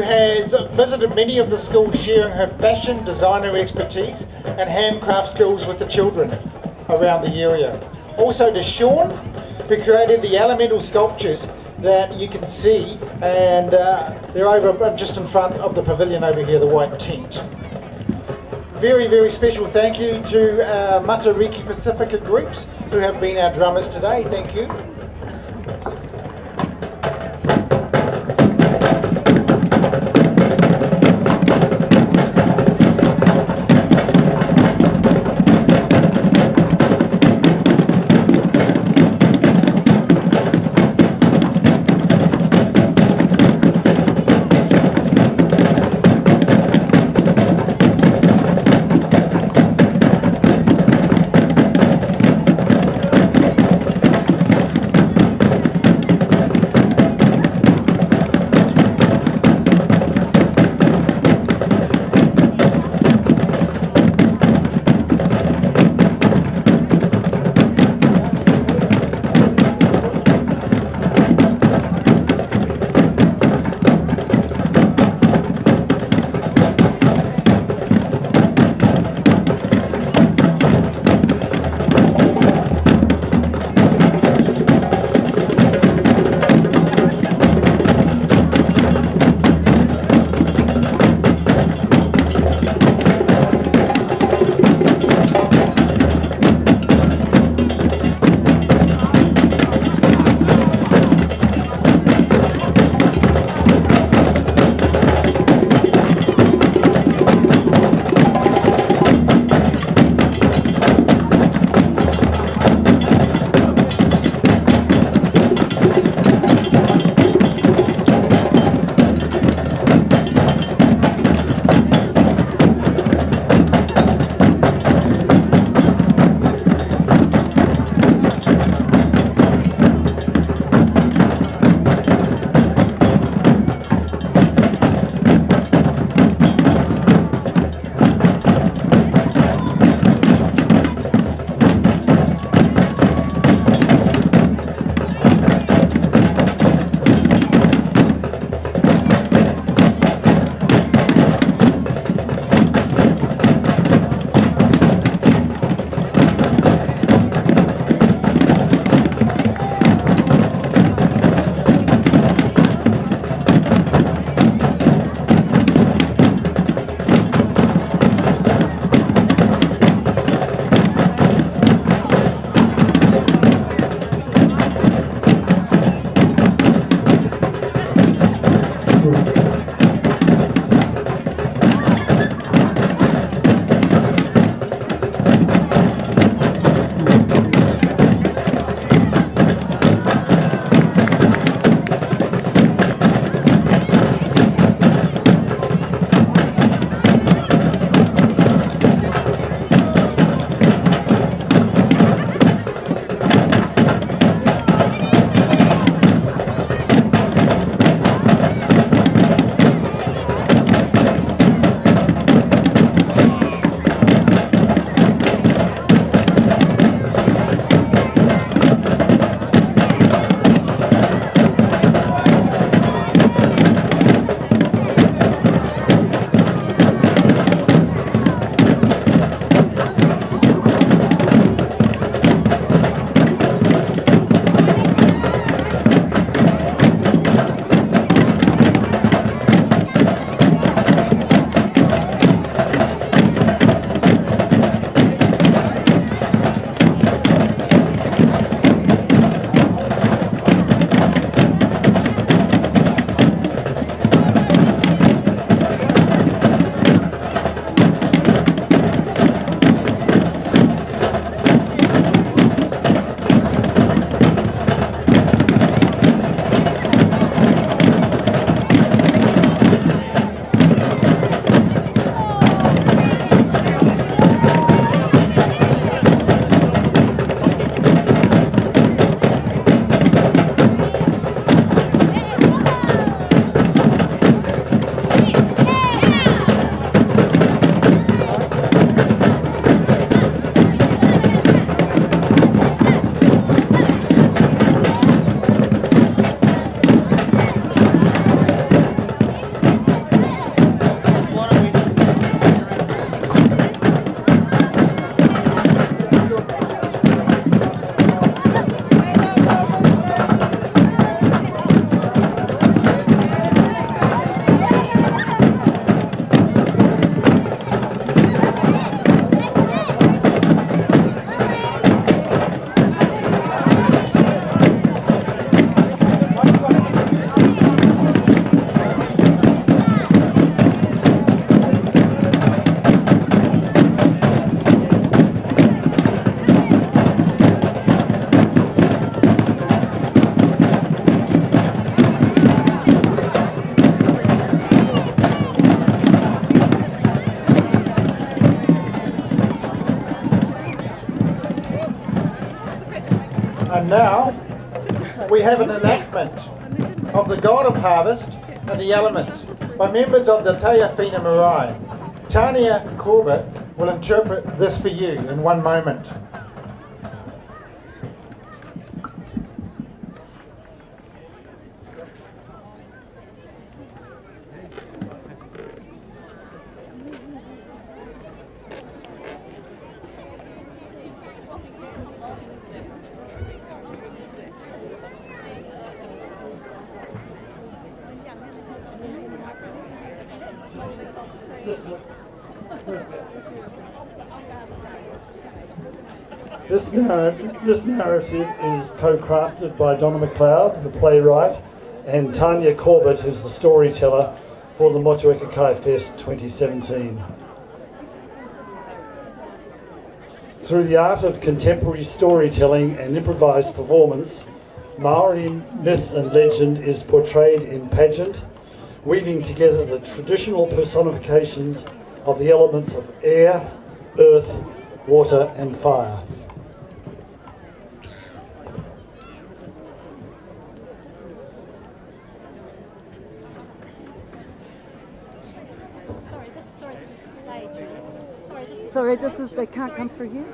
Has visited many of the schools, sharing her fashion designer expertise and handcraft skills with the children around the area. Also to Sean, who created the elemental sculptures that you can see, and they're over just in front of the pavilion over here, the white tent. Very, very special thank you to our Matariki Pacifica groups who have been our drummers today. Thank you. now we have an enactment of the God of Harvest and the Elements by members of the Te Awhina Moari. Tania Corbett will interpret this for you in one moment. This narrative is co-crafted by Donna McLeod, the playwright, and Tania Corbett, who's the storyteller for the Motueka Kai Fest 2017. Through the art of contemporary storytelling and improvised performance, Maori myth and legend is portrayed in pageant, weaving together the traditional personifications of the elements of air, earth, water and fire. Sorry, they can't come through here.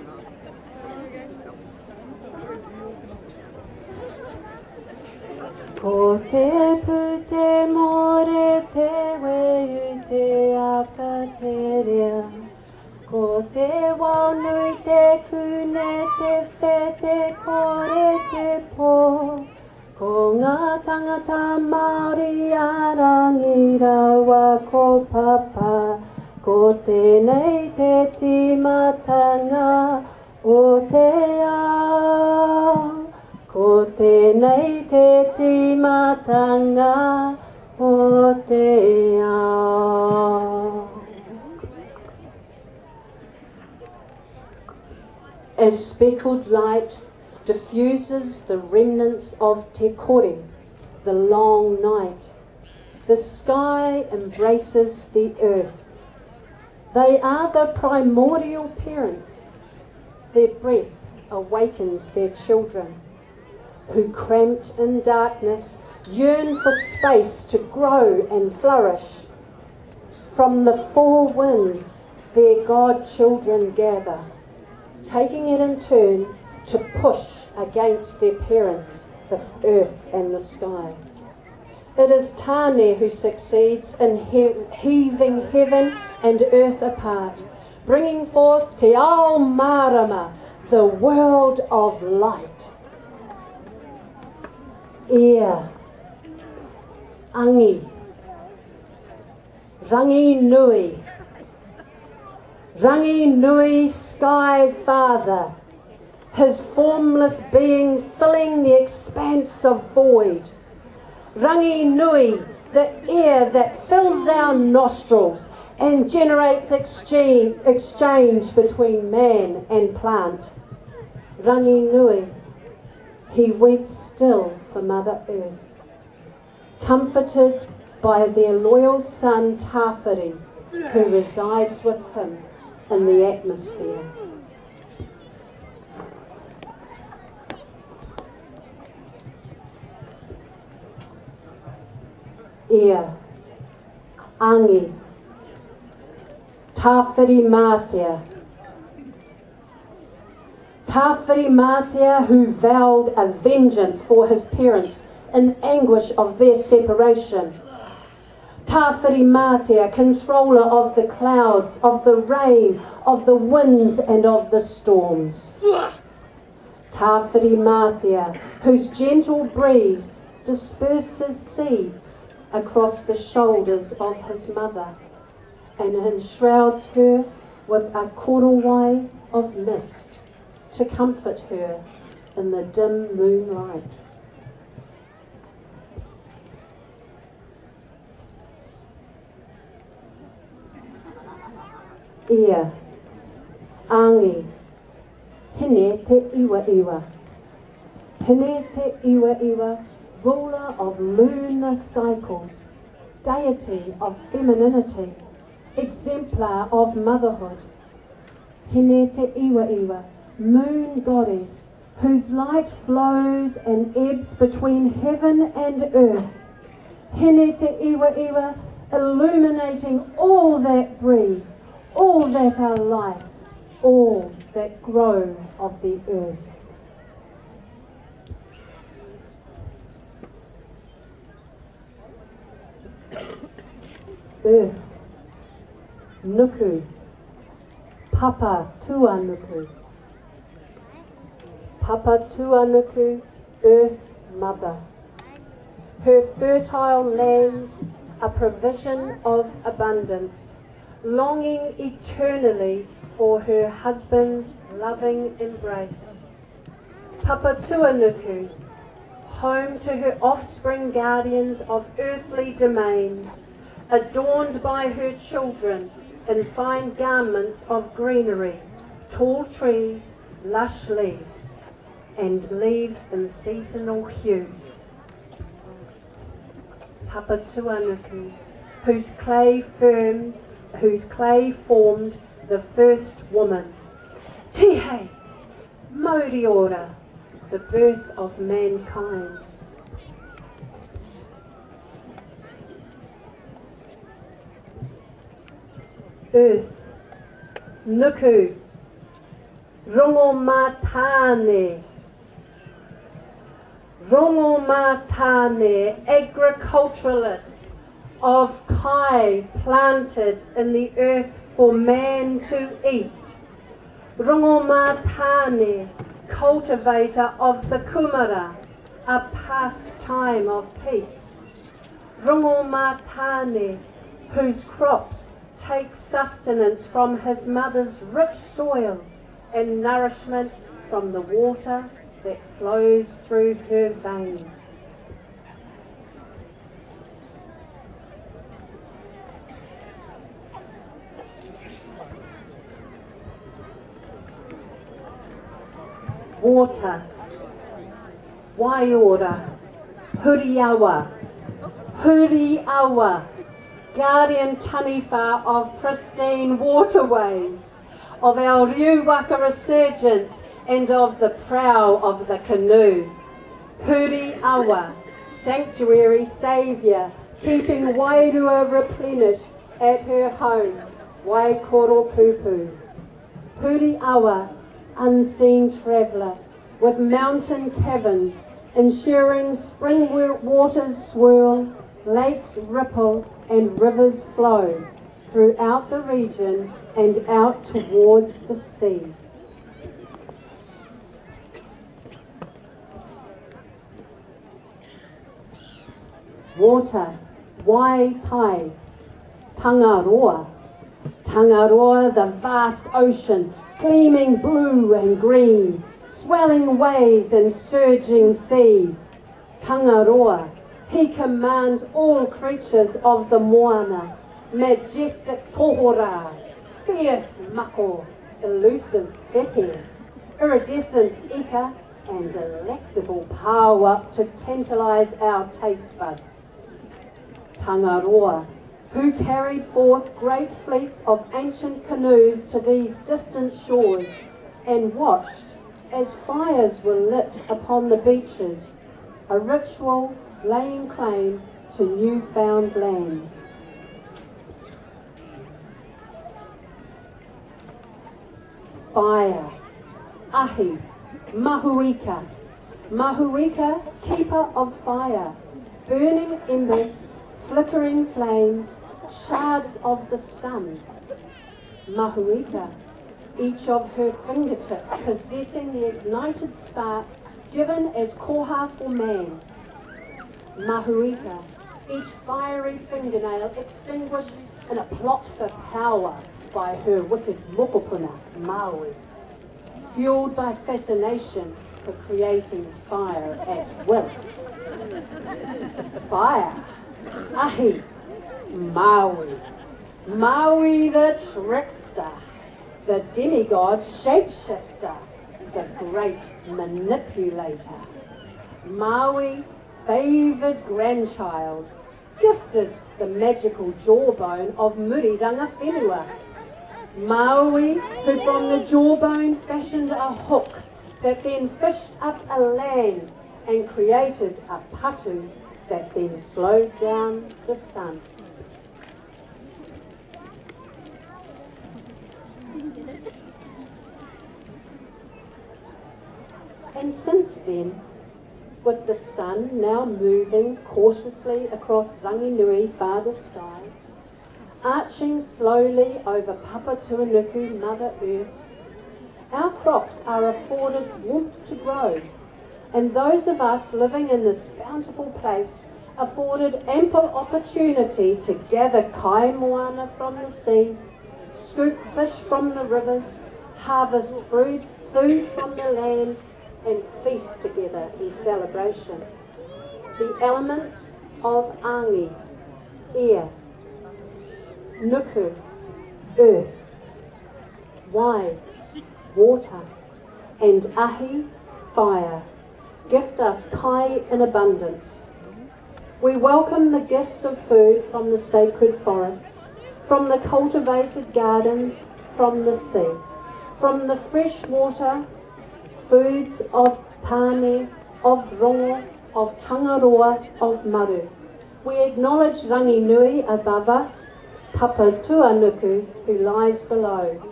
Ko te pute more te weu te aka te rea. Ko te waunui te kune te whe te kore te pō. Ko ngā tangata Māori arangi rawa ko papa. Ko tēnei te timatanga o te ao. Ko tēnei te timatanga o te ao. As speckled light diffuses the remnants of Te Kore, the long night, the sky embraces the earth. They are the primordial parents. Their breath awakens their children, who cramped in darkness yearn for space to grow and flourish. From the four winds their godchildren gather, taking it in turn to push against their parents, the earth and the sky. It is Tāne who succeeds in heaving heaven and earth apart, bringing forth Te Ao Marama, the world of light. Ea, Angi, Rangi Nui, Rangi Nui, Sky Father, his formless being filling the expanse of void. Rangi Nui, the air that fills our nostrils and generates exchange between man and plant. Rangi Nui, he weeps still for Mother Earth, comforted by their loyal son Tawhiri, who resides with him in the atmosphere. Ea, Angi, Tawhiri Mātea. Tawhiri Mātea, who vowed a vengeance for his parents in anguish of their separation. Tawhiri Mātea, controller of the clouds, of the rain, of the winds and of the storms. Tawhiri Mātea, whose gentle breeze disperses seeds across the shoulders of his mother and enshrouds her with a korowai of mist to comfort her in the dim moonlight. Ea, Angi, Hine te iwa iwa. Hine te iwa iwa, ruler of lunar cycles, deity of femininity, exemplar of motherhood. Hine te iwa iwa, moon goddess, whose light flows and ebbs between heaven and earth. Hene te iwa iwa, illuminating all that breathe, all that are life, all that grow of the earth. Earth, nuku, papa tuanuku. Papa tuanuku, earth mother. Her fertile lands a provision of abundance, longing eternally for her husband's loving embrace. Papa tuanuku, home to her offspring guardians of earthly domains, adorned by her children in fine garments of greenery, tall trees, lush leaves, and leaves in seasonal hues. Papa tuanuku, whose clay formed the first woman. Tihei, Moriora, the birth of mankind. Earth, nuku, rongomatane. Rongomatane, agriculturalists of kai planted in the earth for man to eat. Rongomatane, cultivator of the kumara, a pastime of peace. Rongomatane, whose crops take sustenance from his mother's rich soil and nourishment from the water that flows through her veins. Water, Waiora, Huriawa, Huriawa, guardian taniwha of pristine waterways, of our Riuwaka resurgence and of the prow of the canoe. Huriawa, sanctuary saviour, keeping Wairua replenished at her home, Waikoropupu. Huriawa, unseen traveller, with mountain caverns, ensuring spring waters swirl, lakes ripple and rivers flow throughout the region and out towards the sea. Water, Waitai, Tangaroa. Tangaroa, the vast ocean, gleaming blue and green, swelling waves and surging seas. Tangaroa, he commands all creatures of the moana, majestic tohora, fierce mako, elusive wheke, iridescent ika, and delectable power to tantalise our taste buds. Tangaroa, who carried forth great fleets of ancient canoes to these distant shores and watched as fires were lit upon the beaches, a ritual laying claim to newfound land. Fire, Ahi, Motueka. Motueka, keeper of fire, burning embers, flickering flames, shards of the sun. Motueka, each of her fingertips possessing the ignited spark given as koha for man. Motueka, each fiery fingernail extinguished in a plot for power by her wicked mokopuna, Maui, fueled by fascination for creating fire at will. Fire, Ahi, Maui. Maui the trickster, the demigod shapeshifter, the great manipulator. Maui, favoured grandchild, gifted the magical jawbone of Muriranga Whenua. Maui, who from the jawbone fashioned a hook that then fished up a land and created a patu that then slowed down the sun. And since then, with the sun now moving cautiously across Ranginui farther sky, arching slowly over Papatuanuku, Mother Earth, our crops are afforded warmth to grow, and those of us living in this bountiful place afforded ample opportunity to gather kai moana from the sea, scoop fish from the rivers, harvest food from the land, and feast together in celebration. The elements of angi, air, nuku, earth, wai, water, and ahi, fire, gift us kai in abundance. We welcome the gifts of food from the sacred forests, from the cultivated gardens, from the sea, from the fresh water, foods of tāne, of rongo, of tangaroa, of maru. We acknowledge Ranginui above us, Papatuanuku who lies below,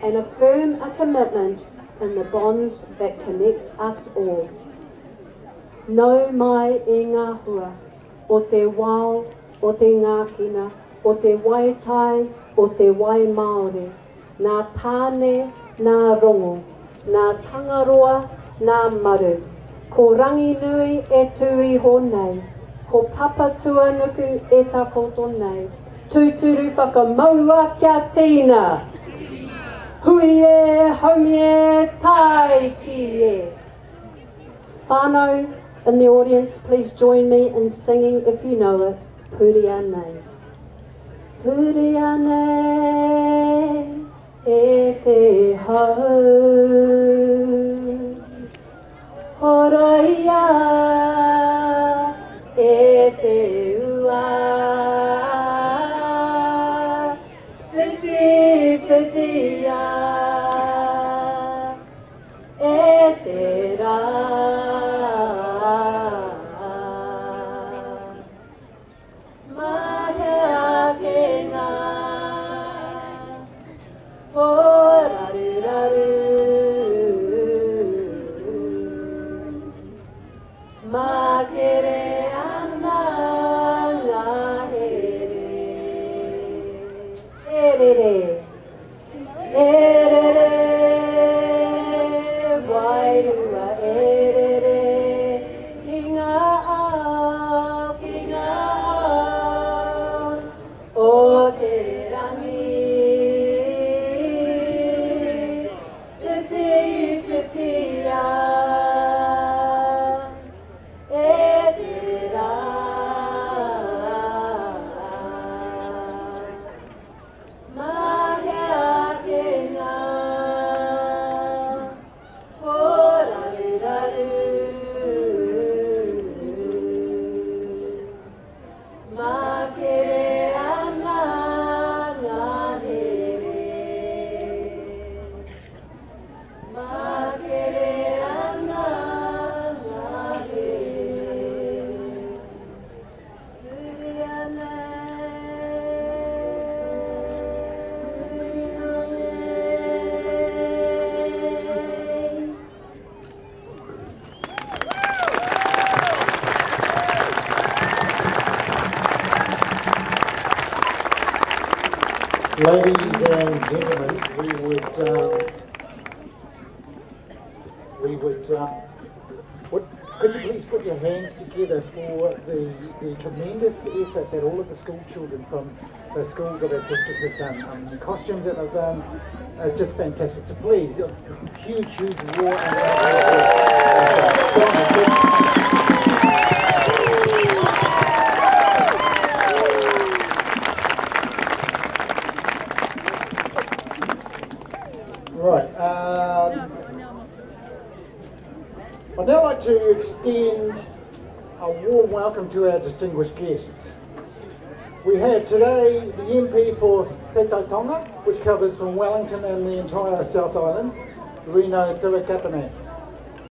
and affirm a commitment in the bonds that connect us all. No mai e ngā hua, o te wao, o te ngākina, o te waitai, o te wai Māori, nā tāne, nā rongo, nā tangaroa, nā maru. Ko Ranginui e tui honei, ko Papatuanuku e takoto nei, tūturu whakamaua kia tīna. Hui e, haumi e, tai ki e. Whānau in the audience, please join me in singing, if you know it, Puria nei. Puria nei, e te hau. Horoia, e te ua. Whiti, whitia, e te rā. Mahea ke ngā, o raru raru. Ma kere ana ngā here. Erere, wairua erere, ki ngā ao, o te rangi. Whiti, whitia, e te rā. Mahea ke ngā, o raru raru. Ma kere ana ngā here. Ma kere ana ngā here. Puria nei. Ladies and gentlemen, could you please put your hands together for the tremendous effort that all of the school children from the schools of our district have done. The costumes that they've done are just fantastic. So please, a huge roar Right. I'd now like to extend a warm welcome to our distinguished guests. We have today the MP for Te Tautonga, which covers from Wellington and the entire South Island, Reno Tuakatane.